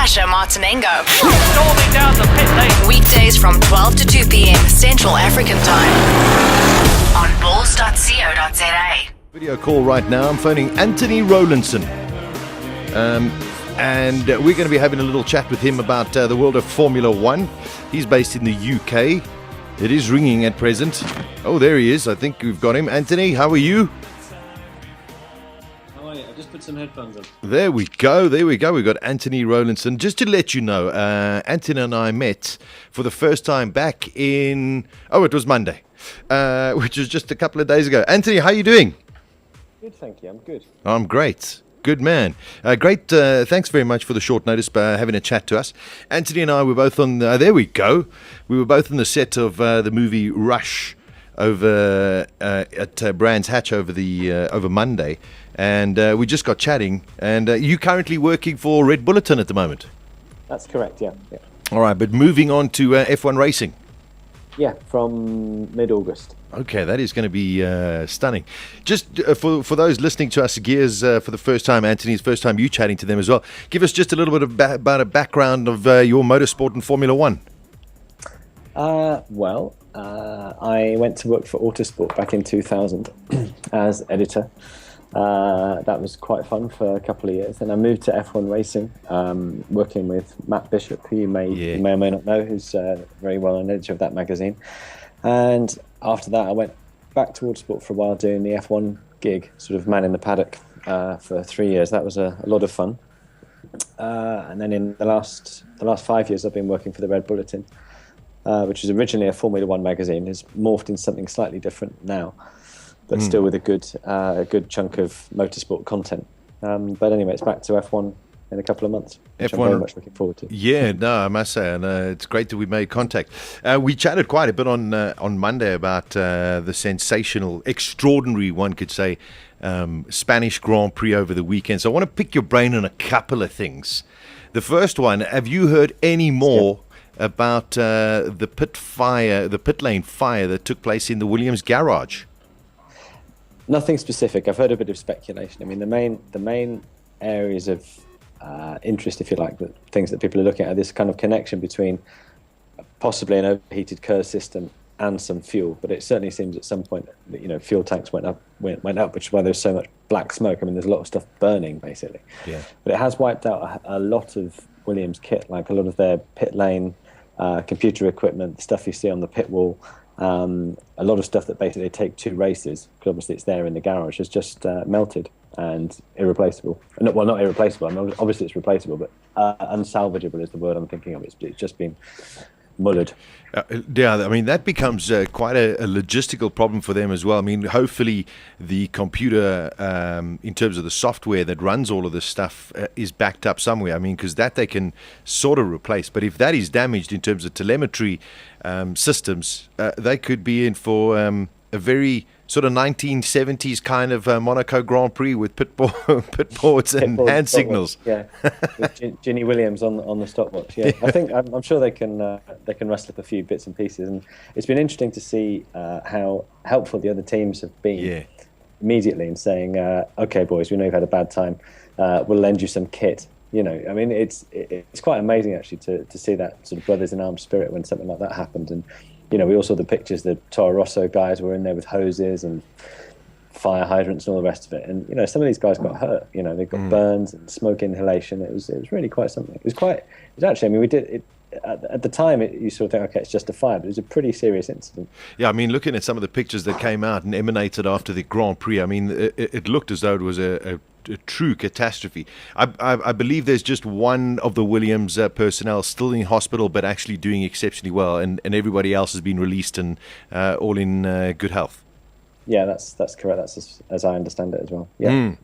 Sasha Martinengo. Storming down the pit lane. Weekdays from 12 to 2 p.m. Central African Time on bulls.co.za. Video call right now. I'm phoning Anthony Rowlinson. And we're going to be having a little chat with him about the world of Formula One. He's based in the UK. It is ringing at present. Oh, there he is. I think we've got him. Anthony, how are you? How are you? I just put some headphones on. There we go. We've got Anthony Rowlinson. Just to let you know, Anthony and I met for the first time back in... Oh, it was Monday, which was just a couple of days ago. Anthony, how are you doing? Good, thank you. I'm good. I'm great. Good man. Great. Thanks very much for the short notice by having a chat to us. Anthony and I were both on... there we go. We were both on the set of the movie Rush over at Brands Hatch over Monday. And we just got chatting. And you currently working for Red Bulletin at the moment? That's correct, yeah. All right, but moving on to F1 racing. Yeah, from mid-August. Okay, that is going to be stunning. Just for those listening to us, GEARZ, for the first time, Anthony, it's the first time you chatting to them as well. Give us just a little bit about a background of your motorsport and Formula One. I went to work for Autosport back in 2000 as editor. That was quite fun for a couple of years. Then I moved to F1 racing, working with Matt Bishop, who you may or may not know, who's a very well-known editor of that magazine. And after that, I went back to Autosport for a while doing the F1 gig, sort of man in the paddock for 3 years. That was a lot of fun. And then in the last 5 years, I've been working for the Red Bulletin, which is originally a Formula One magazine. It's morphed into something slightly different now, but still with a good chunk of motorsport content. But anyway, it's back to F1 in a couple of months, which I'm very much looking forward to. Yeah, no, I must say, and it's great that we made contact. We chatted quite a bit on Monday about the sensational, extraordinary, one could say, Spanish Grand Prix over the weekend. So I want to pick your brain on a couple of things. The first one, have you heard any more about the pit lane fire that took place in the Williams garage? Nothing specific. I've heard a bit of speculation. I mean, the main areas of interest, if you like, the things that people are looking at are this kind of connection between possibly an overheated KERS system and some fuel. But it certainly seems at some point that fuel tanks went up, which is why there's so much black smoke. I mean, there's a lot of stuff burning basically. Yeah. But it has wiped out a lot of Williams kit, like a lot of their pit lane computer equipment, stuff you see on the pit wall. A lot of stuff that basically take 2 races, because obviously it's there in the garage, has just melted and irreplaceable. Well, not irreplaceable. I mean, obviously it's replaceable, but unsalvageable is the word I'm thinking of. It's just been mullered. Yeah, I mean, that becomes quite a logistical problem for them as well. I mean, hopefully the computer, in terms of the software that runs all of this stuff, is backed up somewhere. I mean, because that they can sort of replace. But if that is damaged in terms of telemetry systems, they could be in for a very sort of 1970s kind of Monaco Grand Prix with pit boards and hand signals. Yeah, with Ginny Williams on the stopwatch. Yeah, I think I'm sure they can rustle up a few bits and pieces, and it's been interesting to see how helpful the other teams have been immediately in saying, "Okay, boys, we know you've had a bad time. We'll lend you some kit." I mean, it's quite amazing actually to see that sort of brothers in arms spirit when something like that happened. And we all saw the pictures. The Toro Rosso guys were in there with hoses and fire hydrants and all the rest of it. And some of these guys got hurt. They got burns and smoke inhalation. It was really quite something. It was actually. I mean, we did it at the time. You sort of think, okay, it's just a fire, but it was a pretty serious incident. Yeah, I mean, looking at some of the pictures that came out and emanated after the Grand Prix, I mean, it looked as though it was a true catastrophe. I believe there's just one of the Williams personnel still in hospital, but actually doing exceptionally well, and everybody else has been released and all in good health. Yeah, that's correct. That's as I understand it as well. Yeah.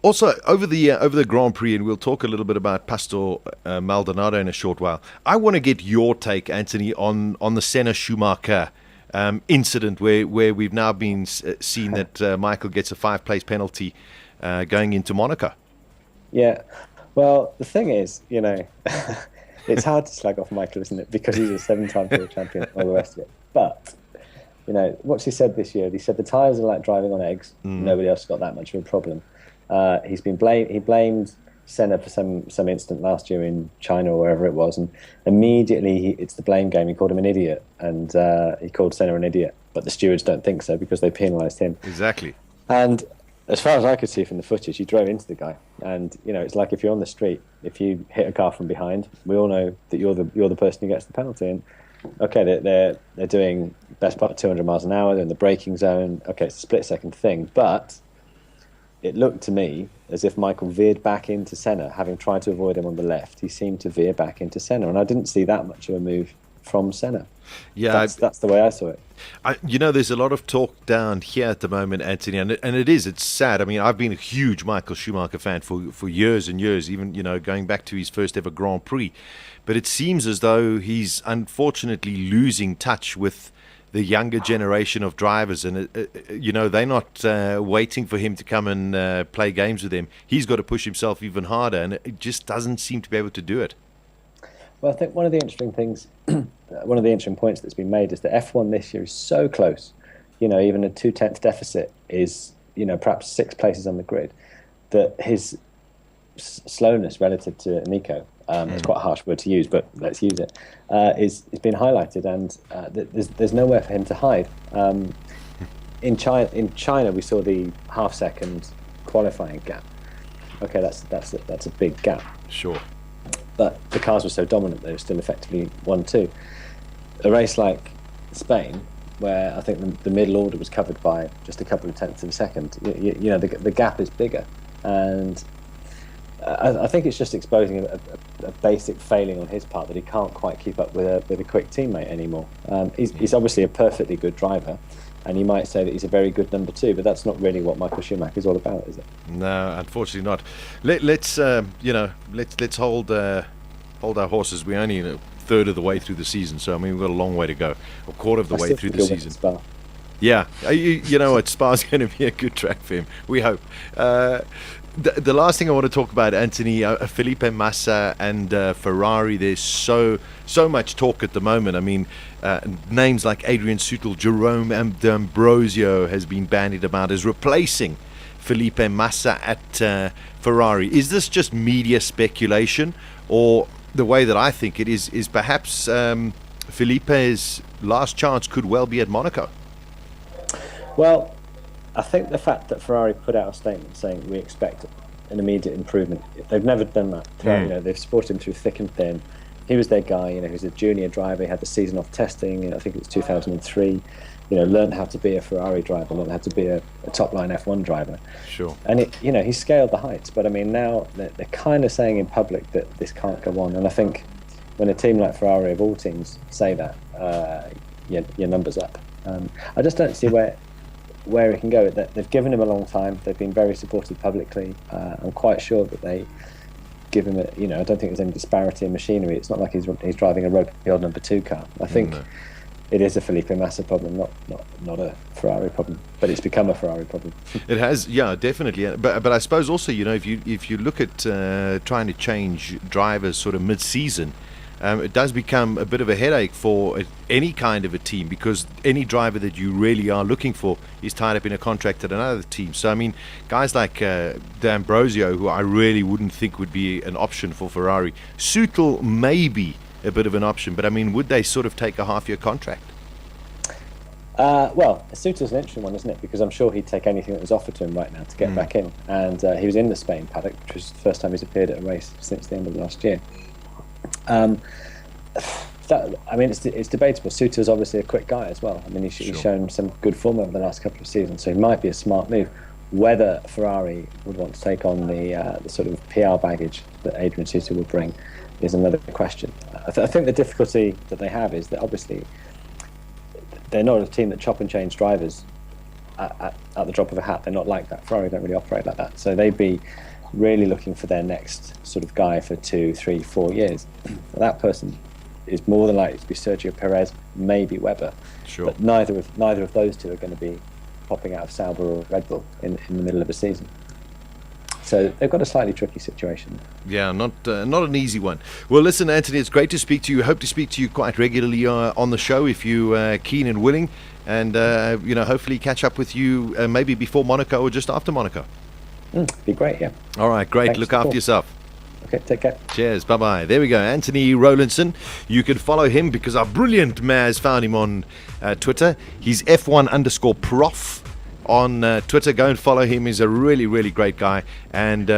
Also, over the Grand Prix, and we'll talk a little bit about Pastor Maldonado in a short while. I want to get your take, Anthony, on the Senna Schumacher incident where we've now been seen that Michael gets a 5-place penalty going into Monaco. Yeah, well, the thing is, it's hard to slag off Michael, isn't it? Because he's a 7-time world champion and all the rest of it. But, what's he said this year? He said the tyres are like driving on eggs. Nobody else got that much of a problem. He blamed Senna for some incident last year in China or wherever it was, and immediately it's the blame game. He called him an idiot, and he called Senna an idiot, but the stewards don't think so because they penalised him. Exactly. And as far as I could see from the footage, he drove into the guy, and it's like if you're on the street, if you hit a car from behind, we all know that you're the person who gets the penalty. And okay, they're doing best part of 200 miles an hour, they're in the braking zone. Okay, it's a split-second thing, but it looked to me as if Michael veered back into Senna, having tried to avoid him on the left. He seemed to veer back into Senna, and I didn't see that much of a move from Senna. Yeah, that's the way I saw it. There's a lot of talk down here at the moment, Anthony, and it's sad. I mean, I've been a huge Michael Schumacher fan for years and years, even, going back to his first ever Grand Prix. But it seems as though he's unfortunately losing touch with the younger generation of drivers, and they're not waiting for him to come and play games with them. He's got to push himself even harder, and it just doesn't seem to be able to do it. Well, I think one of the interesting things, one of the interesting points that's been made is that F1 this year is so close. Even a 0.2 deficit is, perhaps 6 places on the grid, that his slowness relative to Nico, it's quite a harsh word to use, but let's use it, is been highlighted, and there's nowhere for him to hide. In China, we saw the half-second qualifying gap. Okay, that's a big gap. Sure. But the cars were so dominant they were still effectively 1-2. A race like Spain, where I think the middle order was covered by just a couple of tenths of a second, the gap is bigger, and I think it's just exposing a basic failing on his part, that he can't quite keep up with a quick teammate anymore. He's obviously a perfectly good driver, and you might say that he's a very good number 2, but that's not really what Michael Schumacher is all about, is it? No, unfortunately not. Let's hold our horses. We're only a third of the way through the season, so I mean, we've got a long way to go. A quarter of the way through the season. Spa. Yeah, you know what? Spa's going to be a good track for him. We hope. The last thing I want to talk about, Anthony, Felipe Massa and Ferrari. There's so much talk at the moment. I mean, names like Adrian Sutil, Jerome D'Ambrosio has been bandied about as replacing Felipe Massa at Ferrari. Is this just media speculation, or the way that I think it is perhaps Felipe's last chance could well be at Monaco? Well, I think the fact that Ferrari put out a statement saying we expect an immediate improvement, they've never done that. They've supported him through thick and thin. He was their guy. He was a junior driver. He had the season off testing. I think it was 2003. Learned how to be a Ferrari driver, learned how to be a top-line F1 driver. Sure. And he scaled the heights. But I mean, now they're kind of saying in public that this can't go on. And I think when a team like Ferrari, of all teams, say that, your number's up. I just don't see where it can go. They've given him a long time. They've been very supportive publicly. I'm quite sure that they give him I don't think there's any disparity in machinery. It's not like he's driving a ropey old number 2 car. I think it is a Felipe Massa problem, not a Ferrari problem. But it's become a Ferrari problem. It has, yeah, definitely. But I suppose also, if you look at trying to change drivers sort of mid-season, it does become a bit of a headache for any kind of a team, because any driver that you really are looking for is tied up in a contract at another team. So, I mean, guys like D'Ambrosio, who I really wouldn't think would be an option for Ferrari. Sutil may be a bit of an option, but I mean, would they sort of take a half-year contract? Well, Sutil's an interesting one, isn't it? Because I'm sure he'd take anything that was offered to him right now to get back in. And he was in the Spain paddock, which was the first time he's appeared at a race since the end of last year. It's debatable. Suter's obviously a quick guy as well. I mean, he's shown some good form over the last couple of seasons, so he might be a smart move. Whether Ferrari would want to take on the sort of PR baggage that Adrian Sutil would bring is another question. I think the difficulty that they have is that obviously they're not a team that chop and change drivers at the drop of a hat. They're not like that. Ferrari don't really operate like that. So they'd be really looking for their next sort of guy for 2, 3, 4 years. That person is more than likely to be Sergio Perez, maybe Webber. Sure. But neither of those two are going to be popping out of Sauber or Red Bull in the middle of a season. So they've got a slightly tricky situation. Yeah, not an easy one. Well, listen, Anthony, it's great to speak to you. Hope to speak to you quite regularly on the show if you're keen and willing, and hopefully catch up with you maybe before Monaco or just after Monaco. Be great, yeah. All right, great. Thanks Look for the after call. yourself. Okay, take care. Cheers. Bye-bye. There we go. Anthony Rowlinson. You can follow him because our brilliant Maz found him on Twitter. He's F1_prof on Twitter. Go and follow him. He's a really, really great guy. And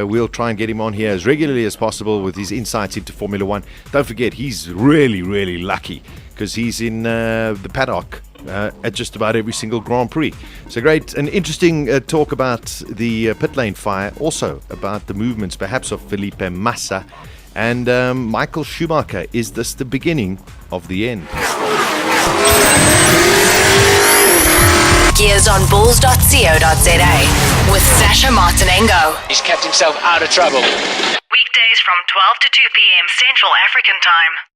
we'll try and get him on here as regularly as possible with his insights into Formula One. Don't forget, he's really, really lucky because he's in the paddock at just about every single Grand Prix. So great, an interesting talk about the pit lane fire, also about the movements perhaps of Felipe Massa and Michael Schumacher. Is this the beginning of the end? Gears on bulls.co.za with Sasha Martinengo. He's kept himself out of trouble. Weekdays from 12 to 2 p.m. Central African Time.